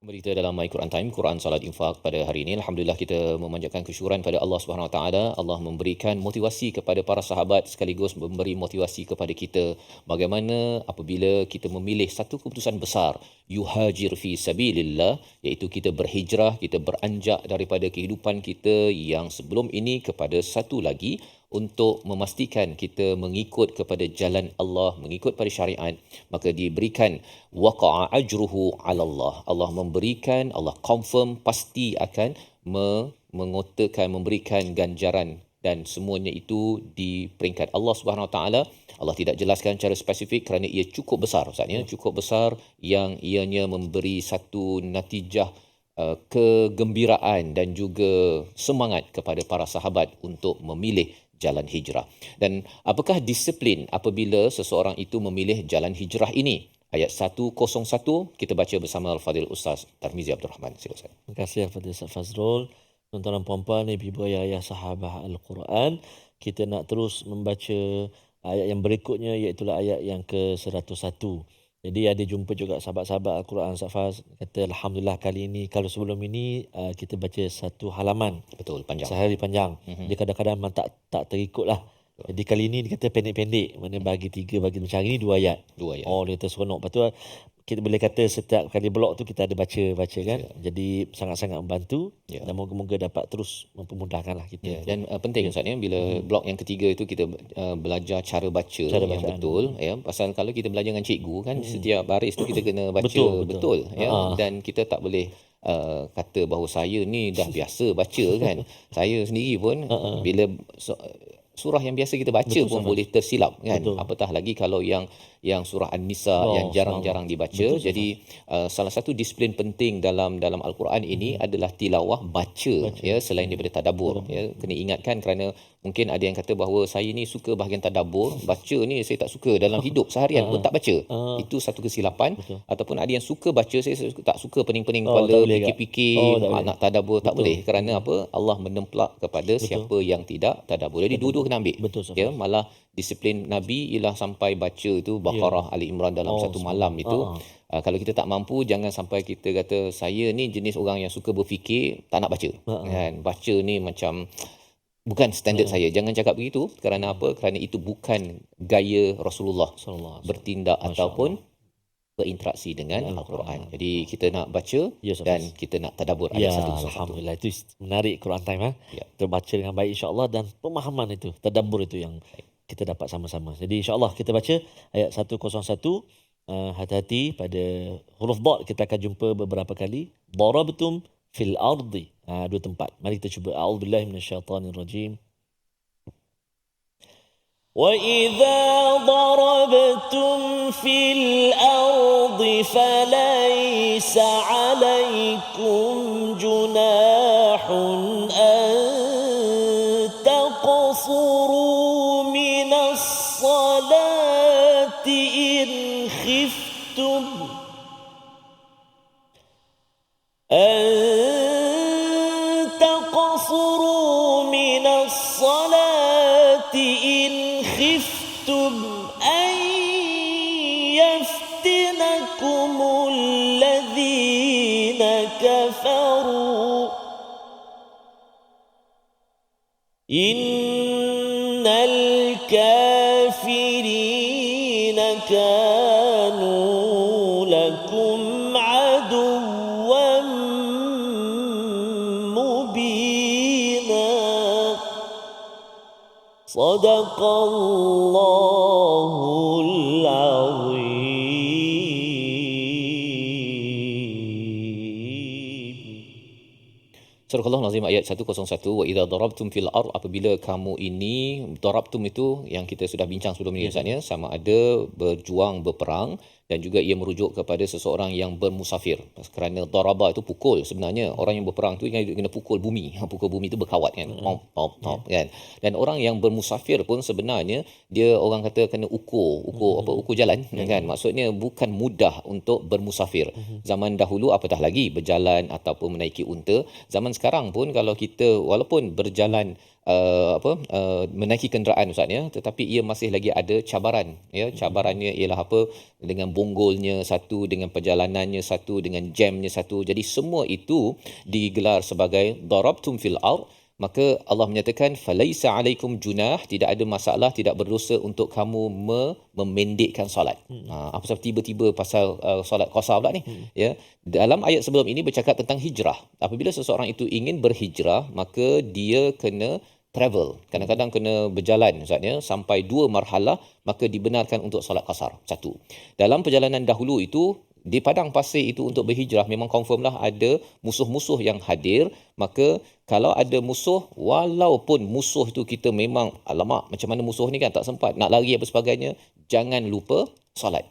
Kembali kita dalam My Quran Time, Quran Salat Infak pada hari ini. Alhamdulillah kita memanjatkan kesyukuran pada Allah Subhanahu Wa Taala. Allah memberikan motivasi kepada para sahabat sekaligus memberi motivasi kepada kita bagaimana apabila kita memilih satu keputusan besar, yuhajir fi sabilillah, iaitu kita berhijrah, kita beranjak daripada kehidupan kita yang sebelum ini kepada satu lagi, untuk memastikan kita mengikut kepada jalan Allah, mengikut pada syariat, maka diberikan waqa'a ajruhu 'ala Allah. Allah memberikan, Allah confirm pasti akan mengotakan, memberikan ganjaran, dan semuanya itu di peringkat Allah Subhanahu Wa Taala. Allah tidak jelaskan secara spesifik kerana ia cukup besar, Ustaz ya, cukup besar yang ianya memberi satu natijah kegembiraan dan juga semangat kepada para sahabat untuk memilih jalan hijrah. Dan apakah disiplin apabila seseorang itu memilih jalan hijrah ini? Ayat 101 kita baca bersama Al-Fadhil Ustaz Tarmizi Abdul Rahman. Silakan. Terima kasih Al-Fadhil Ustaz Fazrul. Tuan-tuan dan puan-puan, ibu-ibu, ayah-ayah sahabat Al-Quran, kita nak terus membaca ayat yang berikutnya, iaitu ayat yang ke-101. Jadi ada jumpa juga sahabat-sahabat Al-Quran, Ustaz Faz kata Alhamdulillah kali ini, kalau sebelum ini kita baca satu halaman. Betul, panjang. Sehari panjang. Dia kadang-kadang memang tak terikut lah. Jadi kali ini dia kata pendek-pendek. Mana bagi 3, bagi macam hari ni 2 ayat. 2 ayat. Oh, dia kata seronok. Lepas tu kita boleh kata setiap kali blok tu kita ada baca kan. Jadi sangat-sangat membantu. Dan moga-moga dapat terus mempermudahkanlah kita. Dan penting Ustaz ya, bila blok yang ketiga itu kita belajar cara baca yang betul ya. Pasal kalau kita belajar dengan cikgu kan, setiap baris tu kita kena baca betul ya. Dan kita tak boleh kata bahawa saya ni dah biasa baca kan. Saya sendiri pun bila surah yang biasa kita baca pun boleh tersilap kan. Apatah lagi kalau yang surah An-Nisa yang jarang-jarang dibaca. Jadi salah satu disiplin penting dalam Al-Quran ini adalah tilawah, baca ya, selain daripada tadabbur ya. Kena ingatkan kerana mungkin ada yang kata bahawa saya ni suka bahagian tadabbur, baca ni saya tak suka dalam hidup seharian pun tak baca. Itu satu kesilapan. Ataupun ada yang suka baca, saya tak suka pening-pening kepala, fikir-fikir, nak tadabbur, tak boleh. Kerana apa? Allah menemplak kepada siapa yang tidak tadabbur. Jadi dua-dua kena ambil. Ya, malah disiplin Nabi ialah sampai baca itu Baqarah, Ali Imran dalam satu malam itu. Kalau kita tak mampu, jangan sampai kita kata saya ni jenis orang yang suka berfikir, tak nak baca. Kan? Baca ni macam bukan standard saya. Jangan cakap begitu. Kerana apa? Kerana itu bukan gaya Rasulullah bertindak ataupun berinteraksi dengan Al-Quran. Jadi kita nak baca dan kita nak tadabbur ayat satu. Alhamdulillah, itu menarik Quran Time terbaca dengan baik insya-Allah, dan pemahaman itu, tadabbur itu yang kita dapat sama-sama. Jadi insya-Allah kita baca ayat 101. Hati-hati pada huruf dad, kita akan jumpa beberapa kali. Darabtum fil ardi. Dua tempat. Mari kita cuba. A'udzubillahi minasyaitanirrajim. وَإِذَا ضَرَبْتُمْ فِي الْأَرْضِ فَلَيْسَ عَلَيْكُمْ جُنَاحٌ أَن تَقْصُرُوا مِنَ الصَّلَاةِ إِنْ خِفْتُمْ أَن تَقْصُرُوا مِنَ خفتم أن يفتنكم الذين كفروا إن الكافرين كانوا لكم عدوا مبينا صدق الله العظيم. Surah Al-Nazim ayat 101, wa idza darabtum fil ard, apabila kamu ini darabtum itu yang kita sudah bincang sebelum ini Ustaz, sama ada berjuang, berperang, dan juga ia merujuk kepada seseorang yang bermusafir. Kerana daraba itu pukul, sebenarnya orang yang berperang tu kena pukul bumi. Pukul bumi itu berkawat kan. Pop kan. Dan orang yang bermusafir pun sebenarnya dia orang kata kena ukur jalan kan. Maksudnya bukan mudah untuk bermusafir. Zaman dahulu apatah lagi berjalan ataupun menaiki unta. Zaman sekarang pun kalau kita walaupun berjalan menaiki kenderaan Ustaz ya, tetapi ia masih lagi ada cabaran ya. Cabarannya ialah apa? Dengan bonggolnya satu, dengan perjalanannya satu, dengan jamnya satu. Jadi semua itu digelar sebagai darabtum fil ard. Maka Allah menyatakan falaisa alaikum junah, tidak ada masalah, tidak berdosa untuk kamu memendekkan solat. Apa sebab tiba-tiba pasal solat qasar pula ni? Ya. Dalam ayat sebelum ini bercakap tentang hijrah. Apabila seseorang itu ingin berhijrah, maka dia kena travel. Kadang-kadang kena berjalan Ustaz ya, sampai 2 marhalah, maka dibenarkan untuk solat qasar. Satu. Dalam perjalanan dahulu itu di padang pasir itu untuk berhijrah memang confirmlah ada musuh-musuh yang hadir. Maka kalau ada musuh, walaupun musuh itu kita memang alamak macam mana musuh ni kan tak sempat nak lari apa sebagainya, jangan lupa solat.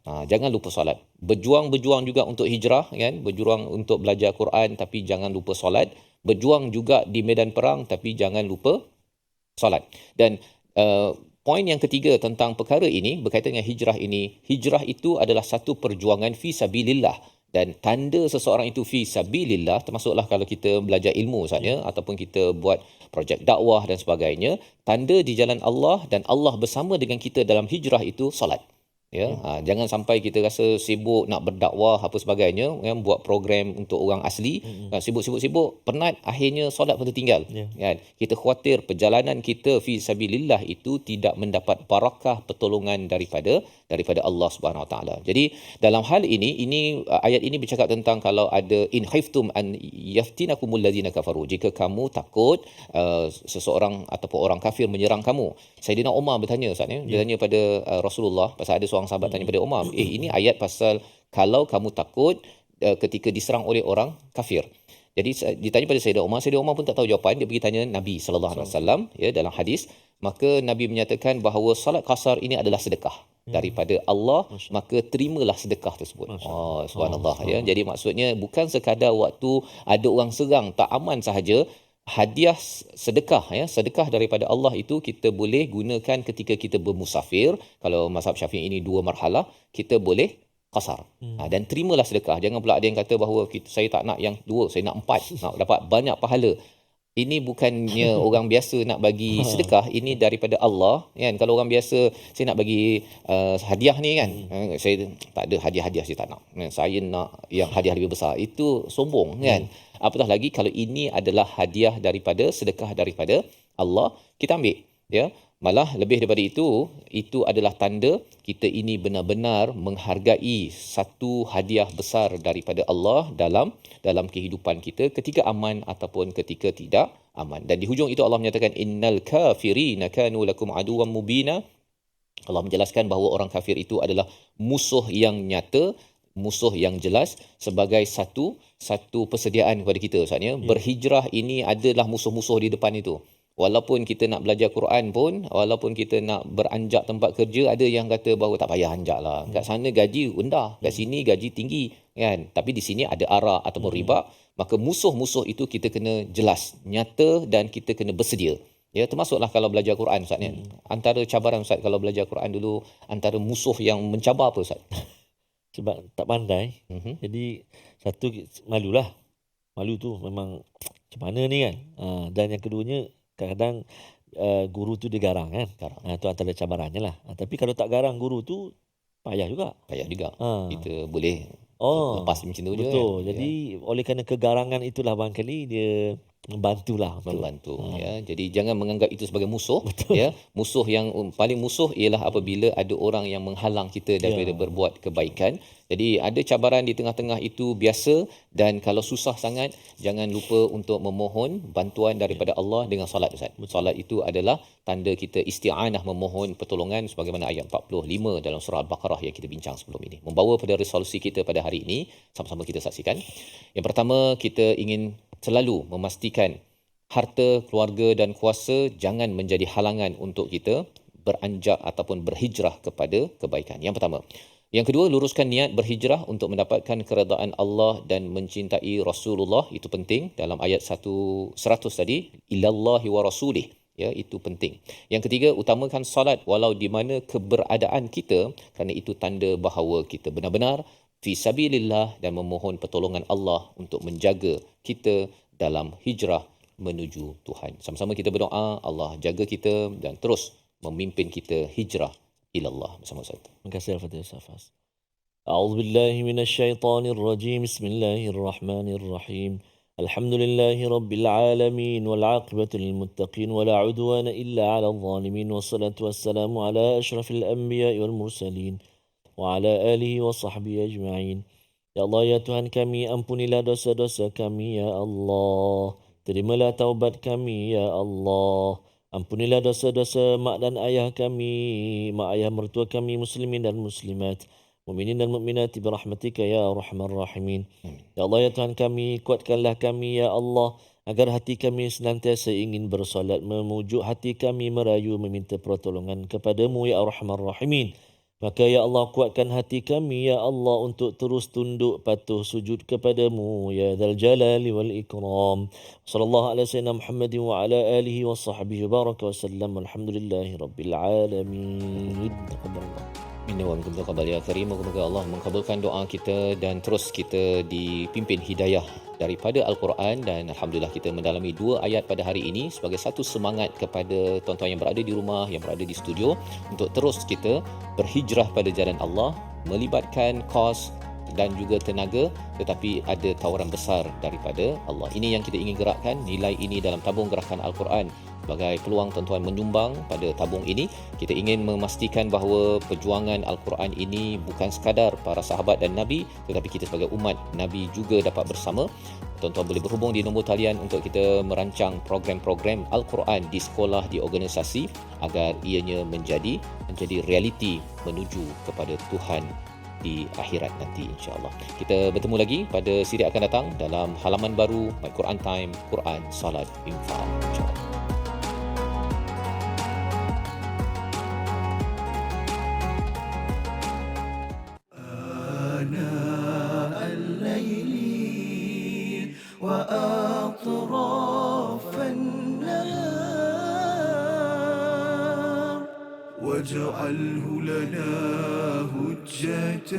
Jangan lupa solat. Berjuang juga untuk hijrah kan, berjuang untuk belajar Quran, tapi jangan lupa solat. Berjuang juga di medan perang, tapi jangan lupa solat. Dan poin yang ketiga tentang perkara ini berkaitan dengan hijrah ini. Hijrah itu adalah satu perjuangan fi sabilillah, dan tanda seseorang itu fi sabilillah termasuklah kalau kita belajar ilmu saja ataupun kita buat projek dakwah dan sebagainya, tanda di jalan Allah dan Allah bersama dengan kita dalam hijrah itu solat. Ya, jangan sampai kita rasa sibuk nak berdakwah apa sebagainya, kan, buat program untuk orang asli, sibuk penat, akhirnya solat pun tertinggal. Kan? Kita khawatir perjalanan kita fi sabilillah itu tidak mendapat barakah pertolongan daripada Allah Subhanahu Wa Taala. Jadi dalam hal ini ayat ini bercakap tentang kalau ada in khiftum an yaftinakumul ladzina kafaru, jika kamu takut seseorang ataupun orang kafir menyerang kamu. Sayyidina Umar bertanya Ustaz ya, dia tanya pada Rasulullah, pasal ada seorang sahabat tanya pada Umar, ini ayat pasal kalau kamu takut ketika diserang oleh orang kafir. Jadi ditanya pada Sayyidina Umar pun tak tahu jawapan, dia pergi tanya Nabi sallallahu alaihi wasallam ya dalam hadis, maka Nabi menyatakan bahawa solat qasar ini adalah sedekah daripada Allah, maka terimalah sedekah tersebut. Subhanallah ya. Jadi maksudnya bukan sekadar waktu ada orang serang tak aman sahaja. Hadiah sedekah ya, sedekah daripada Allah itu kita boleh gunakan ketika kita bermusafir. Kalau mazhab Syafi'i ini 2 marhalah, kita boleh qasar. Dan terimalah sedekah. Jangan pula ada yang kata bahawa saya tak nak yang 2, saya nak 4, nak dapat banyak pahala. Ini bukannya orang biasa nak bagi sedekah, ini daripada Allah kan. Kalau orang biasa saya nak bagi hadiah ni kan, saya tak ada hadiah-hadiah, saya tak nak. Saya nak yang hadiah lebih besar. Itu sombong kan. Apatah lagi kalau ini adalah hadiah daripada sedekah daripada Allah, kita ambil ya. Malah lebih daripada itu adalah tanda kita ini benar-benar menghargai satu hadiah besar daripada Allah dalam kehidupan kita ketika aman ataupun ketika tidak aman. Dan di hujung itu Allah menyatakan innal kafirina kanu lakum aduwwan mubina. Allah menjelaskan bahawa orang kafir itu adalah musuh yang nyata, musuh yang jelas, sebagai satu persediaan kepada kita Ustaz ya. Berhijrah ini adalah musuh-musuh di depan itu. Walaupun kita nak belajar Quran pun, walaupun kita nak beranjak tempat kerja, ada yang kata bahawa tak payah anjak lah. Kat sana gaji rendah, kat sini gaji tinggi kan. Tapi di sini ada arak ataupun riba. Maka musuh-musuh itu kita kena jelas, nyata, dan kita kena bersedia. Ya, termasuklah kalau belajar Quran Ustaz ya. Antara cabaran Ustaz kalau belajar Quran dulu, antara musuh yang mencabar apa Ustaz? Sebab tak pandai. Jadi satu malulah. Malu tu memang macam mana ni kan. Dan yang keduanya kadang-kadang guru tu dia garang kan. Itu antara cabarannya lah. Tapi kalau tak garang guru tu payah juga. Payah juga. Ha. Kita boleh Oh, lepas macam tu je betul. kan. Jadi oleh kerana kegarangan itulah barangkali dia membantulah untuk Membantu ya. Jadi jangan menganggap itu sebagai musuh. Betul. Ya. Musuh yang paling musuh ialah apabila ada orang yang menghalang kita daripada berbuat kebaikan. Jadi ada cabaran di tengah-tengah itu biasa, dan kalau susah sangat jangan lupa untuk memohon bantuan daripada Allah dengan solat, Ustaz. Solat itu adalah tanda kita isti'anah, memohon pertolongan sebagaimana ayat 45 dalam surah Al-Baqarah yang kita bincang sebelum ini. Membawa pada resolusi kita pada hari ini, sama-sama kita saksikan. Yang pertama, kita ingin selalu memastikan harta, keluarga dan kuasa jangan menjadi halangan untuk kita beranjak ataupun berhijrah kepada kebaikan. Yang pertama. Yang kedua, luruskan niat berhijrah untuk mendapatkan keredaan Allah dan mencintai Rasulullah. Itu penting dalam ayat 100 tadi, ilallahi wa rasulih. Ya, itu penting. Yang ketiga, utamakan solat walau di mana keberadaan kita, kerana itu tanda bahawa kita benar-benar fi sabilillah dan memohon pertolongan Allah untuk menjaga kita dalam hijrah menuju Tuhan. Sama-sama kita berdoa, Allah jaga kita dan terus memimpin kita hijrah ilallah bersama Ustaz. Terima kasih Al-Fatihah Safas. A'udzu billahi minasyaitonir rajim. Bismillahirrahmanirrahim. Alhamdulillahi rabbil alamin wal 'aqibatu lil muttaqin wa la 'udwana illa 'alal zalimin wassalatu wassalamu ala asyrafil anbiya'i wal mursalin wa ala alihi wa sahbihi ajma'in. Ya Allah ya Tuhan kami, ampunilah dosa-dosa kami ya Allah. Terimalah taubat kami ya Allah. Ampunilah dosa-dosa mak dan ayah kami, mak ayah mertua kami, muslimin dan muslimat, mukminin dan mukminat birahmatika ya arhamar rahimin. Ya Allah ya Tuhan kami, kuatkanlah kami ya Allah agar hati kami senantiasa ingin bersolat, memujuk hati kami merayu meminta pertolongan kepadamu ya arhamar rahimin. Maka ya Allah kuatkan hati kami ya Allah untuk terus tunduk patuh sujud kepadamu ya dzal jalali wal ikram. Sallallahu alaihi wasallam Muhammadin wa ala alihi wa sahbihi baraka wasallam. Alhamdulillahi rabbil alamin. Taqabbalallah. Minna wa minkum taqabbal ya karim. Moga Allah mengabulkan doa kita dan terus kita dipimpin hidayah daripada Al-Quran, dan alhamdulillah kita mendalami 2 ayat pada hari ini sebagai satu semangat kepada tuan-tuan yang berada di rumah, yang berada di studio, untuk terus kita berhijrah pada jalan Allah, melibatkan kos dan juga tenaga, tetapi ada tawaran besar daripada Allah. Ini yang kita ingin gerakkan, nilai ini dalam tabung gerakan Al-Quran. Sebagai peluang tuan-tuan menyumbang pada tabung ini, kita ingin memastikan bahawa perjuangan Al-Quran ini bukan sekadar para sahabat dan Nabi, tetapi kita sebagai umat Nabi juga dapat bersama. Tuan-tuan boleh berhubung di nombor talian untuk kita merancang program-program Al-Quran di sekolah, di organisasi, agar ianya menjadi realiti menuju kepada Tuhan di akhirat nanti, insya-Allah. Kita bertemu lagi pada siri akan datang dalam halaman baru My Quran Time, Quran, Salat, Infak, insya-Allah. وأطراف النهار واجعله لنا هجتين